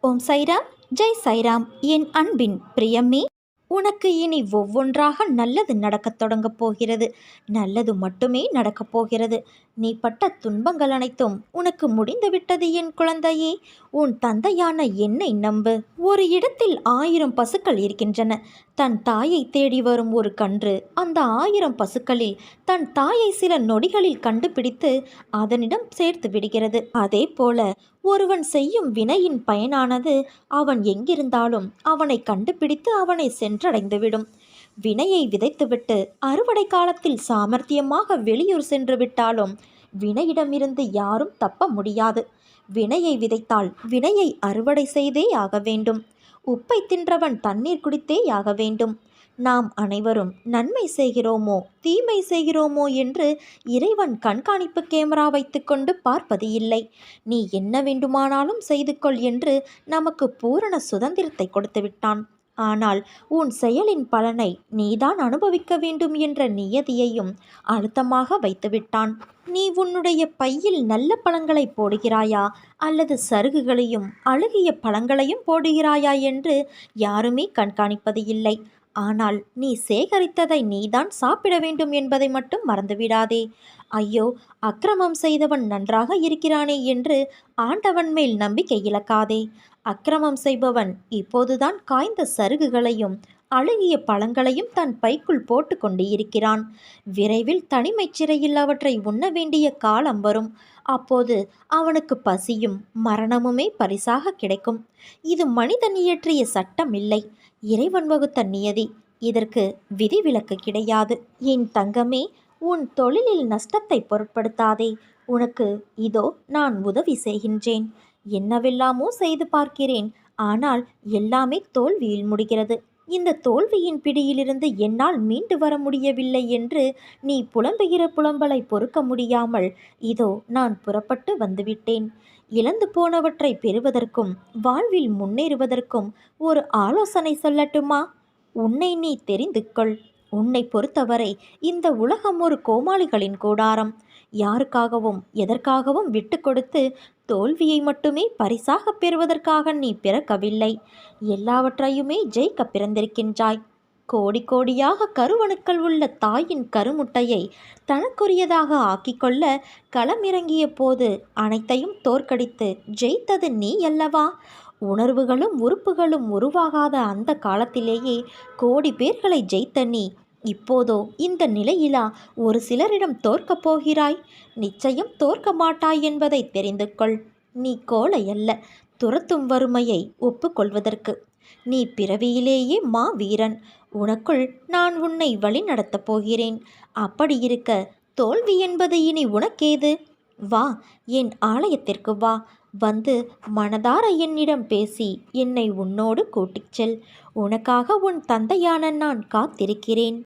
ஓம் சைராம், ஜெய் சைராம். என் அன்பின் பிரியமே, உனக்கு இனி ஒவ்வொன்றாக நல்லது நடக்கத் தொடங்கப் போகிறது. நல்லது மட்டுமே நடக்கப் போகிறது. நீ பட்ட துன்பங்கள் அனைத்தும் உனக்கு முடிந்துவிட்டது என் குழந்தையே. உன் தந்தையான என்னை நம்பு. ஒரு இடத்தில் 1000 பசுக்கள் இருக்கின்றன. தன் தாயை தேடி வரும் ஒரு கன்று அந்த 1000 பசுக்களில் தன் தாயை சில நொடிகளில் கண்டுபிடித்து அதனிடம் சேர்த்து விடுகிறது. அதே போல ஒருவன் செய்யும் வினையின் பயனானது அவன் எங்கிருந்தாலும் அவனை கண்டுபிடித்து அவனை சென்றடைந்துவிடும். வினையை விதைத்துவிட்டு அறுவடை காலத்தில் சாமர்த்தியமாக வெளியூர் சென்று விட்டாலும் வினையிடமிருந்து யாரும் தப்ப முடியாது. வினையை விதைத்தால் வினையை அறுவடை செய்தே ஆக வேண்டும். உப்பை தின்றவன் தண்ணீர் குடித்தே ஆக வேண்டும். நாம் அனைவரும் நன்மை செய்கிறோமோ தீமை செய்கிறோமோ என்று இறைவன் கண்காணிப்பு கேமரா வைத்துக்கொண்டு பார்ப்பது இல்லை. நீ என்ன வேண்டுமானாலும் செய்து கொள் என்று நமக்கு பூரண சுதந்திரத்தை கொடுத்து விட்டான். ஆனால் உன் செயலின் பலனை நீதான் அனுபவிக்க வேண்டும் என்ற நியதியையும் அழுத்தமாக வைத்துவிட்டான். நீ உன்னுடைய பையில் நல்ல பழங்களை போடுகிறாயா அல்லது சருகுகளையும் அழுகிய பழங்களையும் போடுகிறாயா என்று யாருமே கண்காணிப்பது இல்லை. ஆனால் நீ சேகரித்ததை நீதான் சாப்பிட வேண்டும் என்பதை மட்டும் மறந்துவிடாதே. ஐயோ, அக்கிரமம் செய்தவன் நன்றாக இருக்கிறானே என்று ஆண்டவன் மேல் நம்பிக்கை இழக்காதே. அக்கிரமம் செய்பவன் இப்போதுதான் காய்ந்த சருகுகளையும் அழுகிய பழங்களையும் தன் பைக்குள் போட்டு கொண்டு இருக்கிறான். விரைவில் தனிமைச் சிறையில் அவற்றை உண்ண வேண்டிய காலம் வரும். அப்போது அவனுக்கு பசியும் மரணமுமே பரிசாக கிடைக்கும். இது மனிதன் இயற்றிய சட்டம் இல்லை, இறைவன் வகுத்த நியதி. இதற்கு விதிவிலக்கு கிடையாது. என் தங்கமே, உன் தொழிலில் நஷ்டத்தை பொருட்படுத்தாதே. உனக்கு இதோ நான் உதவி செய்கின்றேன். என்னவெல்லாமோ செய்து பார்க்கிறேன், ஆனால் எல்லாமே தோல்வியில் முடிகிறது. இந்த தோல்வியின் பிடியிலிருந்து என்னால் மீண்டு வர முடியவில்லை என்று நீ புலம்புகிற புலம்பலை பொறுக்க முடியாமல் இதோ நான் புறப்பட்டு வந்துவிட்டேன். இழந்து போனவற்றை பெறுவதற்கும் வாழ்வில் முன்னேறுவதற்கும் ஒரு ஆலோசனை சொல்லட்டுமா? உன்னை நீ தெரிந்து கொள். உன்னை பொறுத்தவரை இந்த உலகம் ஒரு கோமாளிகளின் கூடாரம். யாருக்காகவும் எதற்காகவும் விட்டு கொடுத்து தோல்வியை மட்டுமே பரிசாக பெறுவதற்காக நீ பிறக்கவில்லை. எல்லாவற்றையுமே ஜெயிக்க பிறந்திருக்கின்றாய். கோடி கோடியாக கருவணுக்கள் உள்ள தாயின் கருமுட்டையை தனக்குரியதாக ஆக்கிக்கொள்ள களமிறங்கிய போது அனைத்தையும் தோற்கடித்து ஜெயித்தது நீ அல்லவா? உணர்வுகளும் உறுப்புகளும் உருவாகாத அந்த காலத்திலேயே கோடி பேர்களை ஜெயித்த நீ இப்போதோ இந்த நிலையிலா ஒரு சிலரிடம் தோற்கப் போகிறாய்? நிச்சயம் தோற்க மாட்டாய் என்பதை தெரிந்து கொள். நீ கோழை அல்ல, துரத்தும் வறுமையை ஒப்புக்கொள்வதற்கு. நீ பிறவியிலேயே வீரன். உனக்குள் நான் உன்னை வழி நடத்தப் போகிறேன். அப்படி இருக்க தோல்வி என்பது இனி உனக்கேது? வா, என் ஆலயத்திற்கு வா. வந்து மனதார என்னிடம் பேசி என்னை உன்னோடு கூட்டிச் செல். உனக்காக உன் தந்தையான நான் காத்திருக்கிறேன்.